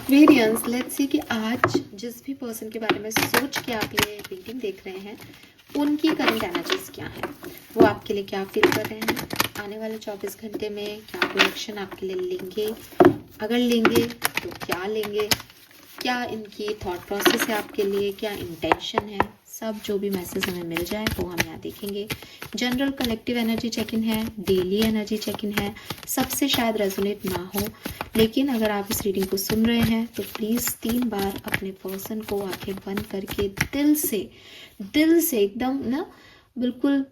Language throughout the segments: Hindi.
एक्वेरियंस, लेट्स सी कि आज जिस भी पर्सन के बारे में सोच के आप ये रीडिंग देख रहे हैं, उनकी करंट एनर्जीज क्या है, वो आपके लिए क्या फील कर रहे हैं, आने वाले 24 घंटे में क्या कोई एक्शन आपके लिए लेंगे, अगर लेंगे तो क्या लेंगे, क्या इनकी थॉट प्रोसेस है आपके लिए, क्या इंटेंशन है, सब जो भी मैसेज हमें मिल जाए वो हम यहाँ देखेंगे। General collective energy check in है, डेली एनर्जी चेक इन है, सबसे शायद रेजोनेट ना हो, लेकिन अगर आप इस रीडिंग को सुन रहे हैं तो प्लीज़ 3 बार अपने पर्सन को आंखें बंद करके दिल से एकदम ना बिल्कुल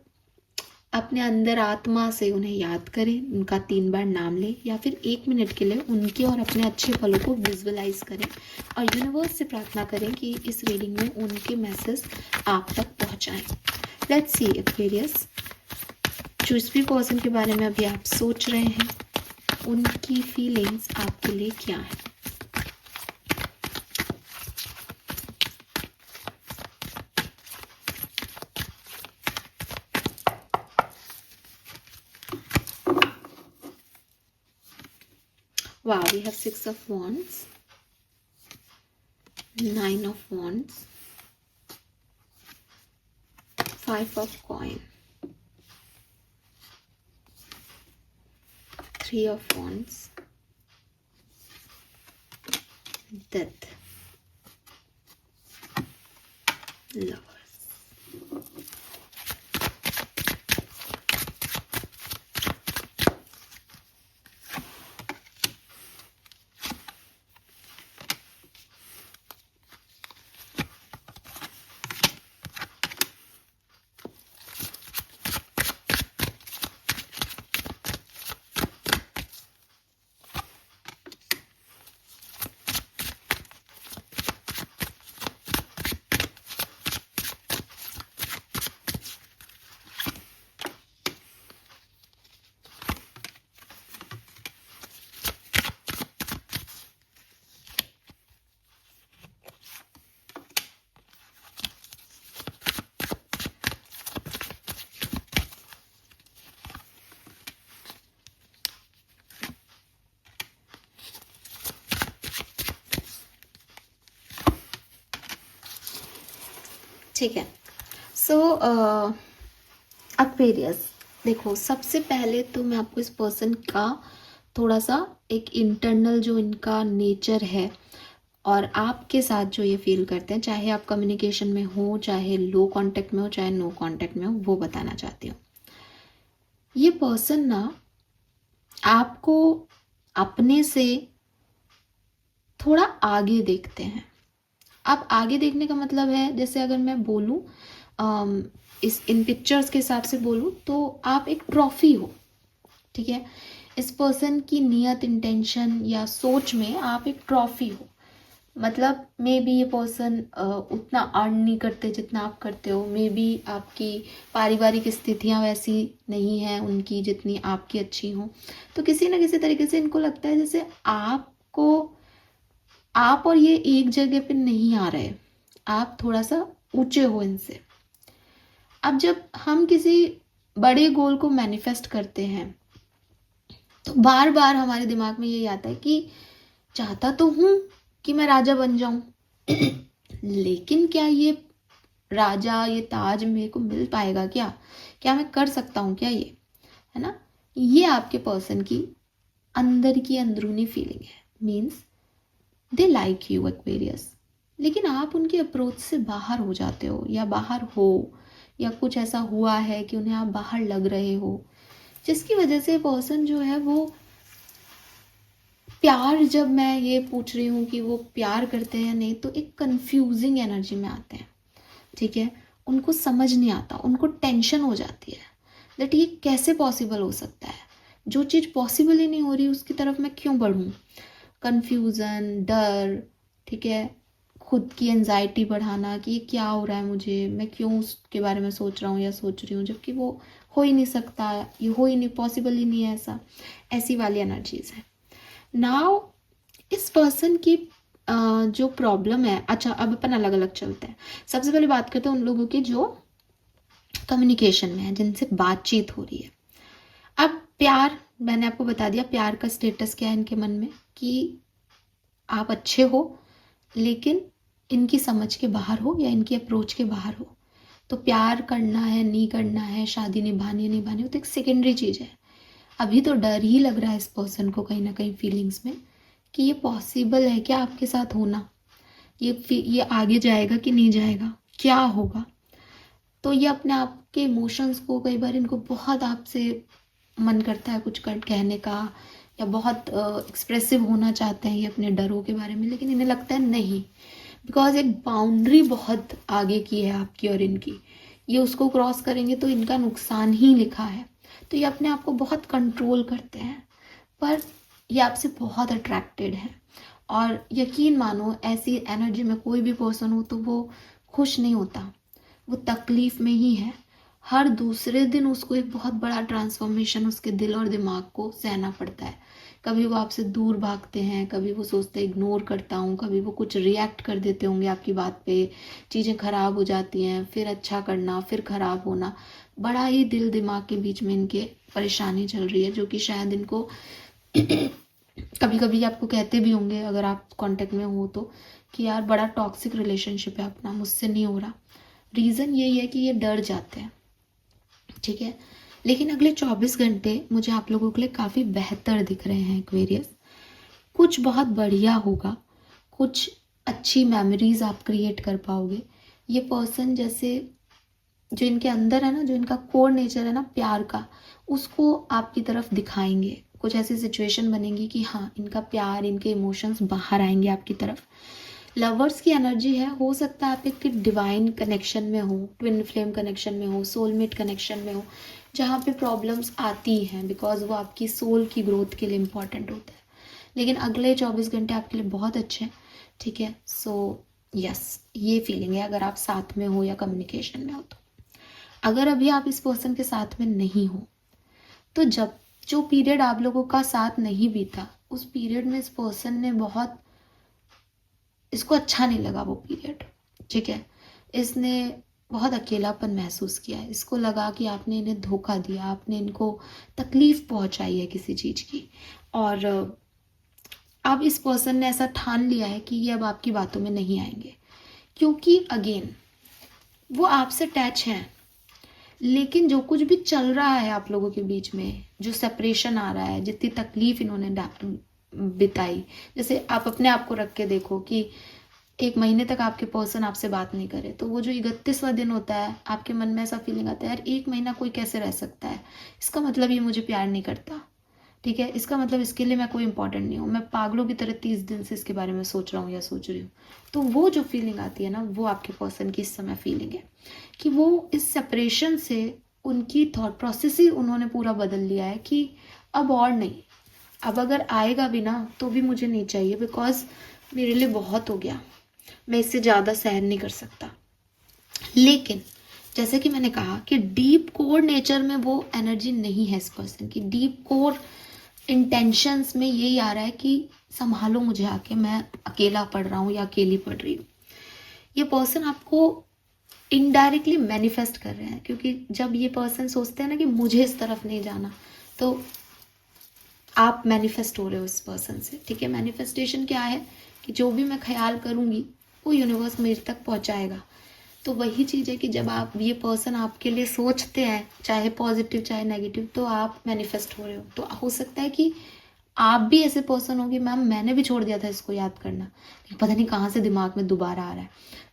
अपने अंदर आत्मा से उन्हें याद करें, उनका 3 बार नाम लें या फिर 1 मिनट के लिए उनके और अपने अच्छे पलों को विजुअलाइज करें और यूनिवर्स से प्रार्थना करें कि इस रीडिंग में उनके मैसेज आप तक पहुंचाएं। लेट्स सी एक्वेरियस, जिस भी पर्सन के बारे में अभी आप सोच रहे हैं उनकी फीलिंग्स आपके लिए क्या है। Wow, we have 6 of Wands, 9 of Wands, 5 of Coin, 3 of Wands, Death, Lovers. ठीक है, सो एक्वेरियस, देखो सबसे पहले तो मैं आपको इस पर्सन का थोड़ा सा एक इंटरनल जो इनका नेचर है और आपके साथ जो ये फील करते हैं, चाहे आप कम्युनिकेशन में हो, चाहे लो कांटेक्ट में हो, चाहे नो कांटेक्ट में हो, वो बताना चाहती हूँ। ये पर्सन ना आपको अपने से थोड़ा आगे देखते हैं। आप आगे देखने का मतलब है, जैसे अगर मैं बोलूँ इन पिक्चर्स के हिसाब से बोलूँ तो आप एक ट्रॉफी हो, ठीक है। इस पर्सन की नियत, इंटेंशन या सोच में आप एक ट्रॉफी हो। मतलब मे बी ये पर्सन उतना अर्न नहीं करते जितना आप करते हो, मे बी आपकी पारिवारिक स्थितियाँ वैसी नहीं हैं उनकी जितनी आपकी अच्छी हों, तो किसी न किसी तरीके से इनको लगता है जैसे आप और ये एक जगह पे नहीं आ रहे, आप थोड़ा सा ऊंचे हो इनसे। अब जब हम किसी बड़े गोल को मैनिफेस्ट करते हैं तो बार बार हमारे दिमाग में ये आता है कि चाहता तो हूं कि मैं राजा बन जाऊं लेकिन क्या ये राजा, ये ताज मेरे को मिल पाएगा क्या मैं कर सकता हूं क्या, ये है ना। ये आपके पर्सन की अंदर की अंदरूनी फीलिंग है। Means they like you Aquarius, लेकिन आप उनके अप्रोच से बाहर हो जाते हो या बाहर हो, या कुछ ऐसा हुआ है कि उन्हें आप बाहर लग रहे हो, जिसकी वजह से पर्सन जो है वो प्यार, जब मैं ये पूछ रही हूँ कि वो प्यार करते हैं या नहीं, तो एक कंफ्यूजिंग एनर्जी में आते हैं, ठीक है। उनको समझ नहीं आता, उनको टेंशन हो जाती है दैट ये कैसे पॉसिबल हो सकता है, जो चीज़ पॉसिबल ही नहीं हो रही उसकी तरफ मैं क्यों बढ़ूँ। कन्फ्यूज़न, डर, ठीक है, खुद की एंजाइटी बढ़ाना कि ये क्या हो रहा है मुझे, मैं क्यों उसके बारे में सोच रहा हूँ या सोच रही हूँ, जबकि वो हो ही नहीं सकता, ये हो ही नहीं, पॉसिबल ही नहीं है ऐसी वाली एनर्जीज है। नाउ इस पर्सन की जो प्रॉब्लम है, अच्छा अब अपन अलग अलग चलते हैं। सबसे पहले बात करते हैं उन लोगों की जो कम्युनिकेशन में है, जिनसे बातचीत हो रही है। अब प्यार, मैंने आपको बता दिया प्यार का स्टेटस क्या है इनके मन में, कि आप अच्छे हो लेकिन इनकी समझ के बाहर हो या इनकी अप्रोच के बाहर हो। तो प्यार करना है नहीं करना है, शादी निभानी है निभानी है, तो एक सेकेंडरी चीज़ है। अभी तो डर ही लग रहा है इस पर्सन को कहीं ना कहीं फीलिंग्स में कि ये पॉसिबल है क्या आपके साथ होना, ये आगे जाएगा कि नहीं जाएगा, क्या होगा। तो ये अपने आप के इमोशंस को, कई बार इनको बहुत आपसे मन करता है कुछ कहने का, या बहुत एक्सप्रेसिव होना चाहते हैं ये अपने डरों के बारे में, लेकिन इन्हें लगता है नहीं, बिकॉज एक बाउंड्री बहुत आगे की है आपकी और इनकी, ये उसको क्रॉस करेंगे तो इनका नुकसान ही लिखा है। तो ये अपने आप को बहुत कंट्रोल करते हैं, पर ये आपसे बहुत अट्रैक्टेड है। और यकीन मानो ऐसी एनर्जी में कोई भी पर्सन हो तो वो खुश नहीं होता, वो तकलीफ में ही है। हर दूसरे दिन उसको एक बहुत बड़ा ट्रांसफॉर्मेशन उसके दिल और दिमाग को सहना पड़ता है। कभी वो आपसे दूर भागते हैं, कभी वो सोचते हैं इग्नोर करता हूँ, कभी वो कुछ रिएक्ट कर देते होंगे आपकी बात पे, चीज़ें खराब हो जाती हैं, फिर अच्छा करना, फिर खराब होना। बड़ा ही दिल दिमाग के बीच में इनके परेशानी चल रही है, जो कि शायद इनको कभी कभी आपको कहते भी होंगे अगर आप कांटेक्ट में हो तो, कि यार बड़ा टॉक्सिक रिलेशनशिप है अपना, मुझसे नहीं हो रहा। रीज़न यही है कि ये डर जाते हैं, ठीक है। लेकिन अगले 24 घंटे मुझे आप लोगों के लिए काफ़ी बेहतर दिख रहे हैं एक्वेरियस। कुछ बहुत बढ़िया होगा, कुछ अच्छी मेमोरीज आप क्रिएट कर पाओगे। ये पर्सन जैसे जो इनके अंदर है ना, जो इनका कोर नेचर है ना प्यार का, उसको आपकी तरफ दिखाएंगे। कुछ ऐसी सिचुएशन बनेगी कि हाँ इनका प्यार, इनके इमोशंस बाहर आएंगे आपकी तरफ। लवर्स की एनर्जी है, हो सकता है आप एक डिवाइन कनेक्शन में हो, ट्विन फ्लेम कनेक्शन में हो, सोलमेट कनेक्शन में हो, जहाँ पे प्रॉब्लम्स आती हैं बिकॉज वो आपकी सोल की ग्रोथ के लिए इम्पॉर्टेंट होता है। लेकिन अगले 24 घंटे आपके लिए बहुत अच्छे हैं, ठीक है। सो यस, ये फीलिंग है अगर आप साथ में हो या कम्युनिकेशन में हो तो। अगर अभी आप इस पर्सन के साथ में नहीं हो तो जब जो पीरियड आप लोगों का साथ नहीं बीता, उस पीरियड में इस पर्सन ने बहुत, इसको अच्छा नहीं लगा वो पीरियड, ठीक है। इसने बहुत अकेलापन महसूस किया है, इसको लगा कि आपने इन्हें धोखा दिया, आपने इनको तकलीफ पहुंचाई है किसी चीज़ की। और अब इस पर्सन ने ऐसा ठान लिया है कि ये अब आपकी बातों में नहीं आएंगे, क्योंकि अगेन वो आपसे अटैच हैं। लेकिन जो कुछ भी चल रहा है आप लोगों के बीच में, जो सेपरेशन आ रहा है, जितनी तकलीफ इन्होंने बिताई, जैसे आप अपने आप को रख के देखो कि 1 महीने तक आपके पर्सन आपसे बात नहीं करे, तो वो जो 31वां दिन होता है आपके मन में ऐसा फीलिंग आता है यार 1 महीना कोई कैसे रह सकता है, इसका मतलब ये मुझे प्यार नहीं करता, ठीक है, इसका मतलब इसके लिए मैं कोई इंपॉर्टेंट नहीं हूँ, मैं पागलों की तरह 30 दिन से इसके बारे में सोच रहा हूँ या सोच रही हूँ। तो वो जो फीलिंग आती है ना, वो आपके पर्सन की इस समय फीलिंग है कि वो इस सेपरेशन से उनकी थॉट प्रोसेस ही उन्होंने पूरा बदल लिया है कि अब और नहीं, अब अगर आएगा भी ना तो भी मुझे नहीं चाहिए, बिकॉज मेरे लिए बहुत हो गया, मैं इससे ज़्यादा सहन नहीं कर सकता। लेकिन जैसे कि मैंने कहा कि डीप कोर नेचर में वो एनर्जी नहीं है इस पर्सन की। डीप कोर इंटेंशंस में यही आ रहा है कि संभालो मुझे आके, मैं अकेला पढ़ रहा हूँ या अकेली पढ़ रही हूँ। ये पर्सन आपको इनडायरेक्टली मैनिफेस्ट कर रहे हैं, क्योंकि जब ये पर्सन सोचते हैं ना कि मुझे इस तरफ नहीं जाना, तो आप मैनिफेस्ट हो रहे हो इस पर्सन से, ठीक है। मैनिफेस्टेशन क्या है कि जो भी मैं ख्याल करूँगी वो यूनिवर्स मेरे तक पहुँचाएगा। तो वही चीज़ है कि जब आप, ये पर्सन आपके लिए सोचते हैं, चाहे पॉजिटिव चाहे नेगेटिव, तो आप मैनिफेस्ट हो रहे हो। तो हो सकता है कि आप भी ऐसे पर्सन होंगे, मैम मैंने भी छोड़ दिया था इसको याद करना, लेकिन पता नहीं कहाँ से दिमाग में दोबारा आ रहा है।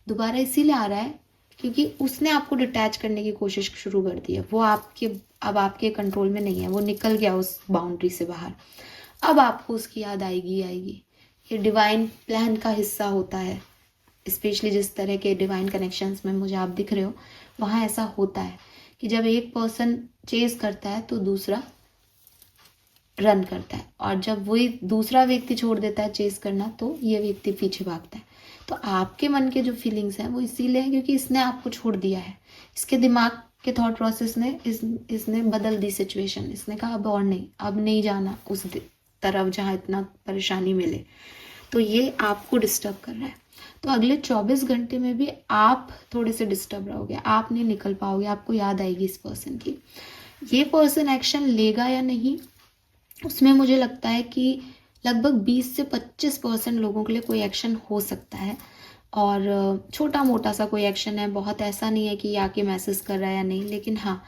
दोबारा इसीलिए आ रहा है क्योंकि उसने आपको डिटैच करने की कोशिश शुरू कर दी है। वो अब आपके कंट्रोल में नहीं है, वो निकल गया उस बाउंड्री से बाहर। अब आपको उसकी याद आएगी आएगी। ये डिवाइन प्लान का हिस्सा होता है, स्पेशली जिस तरह के डिवाइन कनेक्शंस में मुझे आप दिख रहे हो, वहाँ ऐसा होता है कि जब एक पर्सन चेज करता है तो दूसरा रन करता है, और जब वही दूसरा व्यक्ति छोड़ देता है चेज करना तो ये व्यक्ति पीछे भागता है। तो आपके मन के जो फीलिंग्स हैं वो इसीलिए हैं क्योंकि इसने आपको छोड़ दिया है। इसके दिमाग के थॉट प्रोसेस ने इसने बदल दी सिचुएशन। इसने कहा अब और नहीं, अब नहीं जाना उस तरफ जहाँ इतना परेशानी मिले। तो ये आपको डिस्टर्ब कर रहा है। तो अगले 24 घंटे में भी आप थोड़े से डिस्टर्ब रहोगे, आप नहीं निकल पाओगे, आपको याद आएगी इस पर्सन की। ये पर्सन एक्शन लेगा या नहीं, उसमें मुझे लगता है कि लगभग 20 से 25% लोगों के लिए कोई एक्शन हो सकता है, और छोटा मोटा सा कोई एक्शन है, बहुत ऐसा नहीं है कि ये आके मैसेज कर रहा है या नहीं, लेकिन हाँ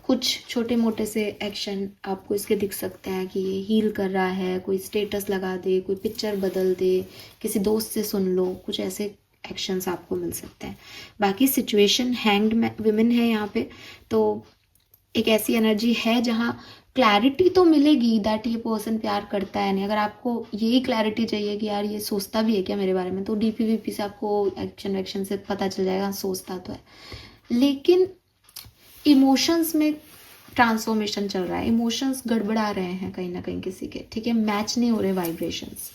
कुछ छोटे मोटे से एक्शन आपको इसके दिख सकते हैं कि ये हील कर रहा है, कोई स्टेटस लगा दे, कोई पिक्चर बदल दे, किसी दोस्त से सुन लो, कुछ ऐसे एक्शंस आपको मिल सकते हैं। बाकी सिचुएशन हैंग्ड विमेन है यहाँ पे, तो एक ऐसी एनर्जी है जहाँ क्लैरिटी तो मिलेगी दैट ये पर्सन प्यार करता है नहीं। अगर आपको यही क्लैरिटी चाहिए कि यार ये सोचता भी है क्या मेरे बारे में, तो डीपी वीपी से आपको एक्शन से पता चल जाएगा, सोचता तो है। लेकिन इमोशंस में ट्रांसफॉर्मेशन चल रहा है, इमोशंस गड़बड़ा रहे हैं कहीं ना कहीं किसी के, ठीक है, मैच नहीं हो रहे वाइब्रेशंस।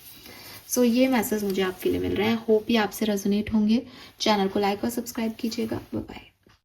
सो ये मैसेज मुझे आपके लिए मिल रहे हैं। होप ये आपसे रेजोनेट होंगे। चैनल को लाइक और सब्सक्राइब कीजिएगा। Bye bye.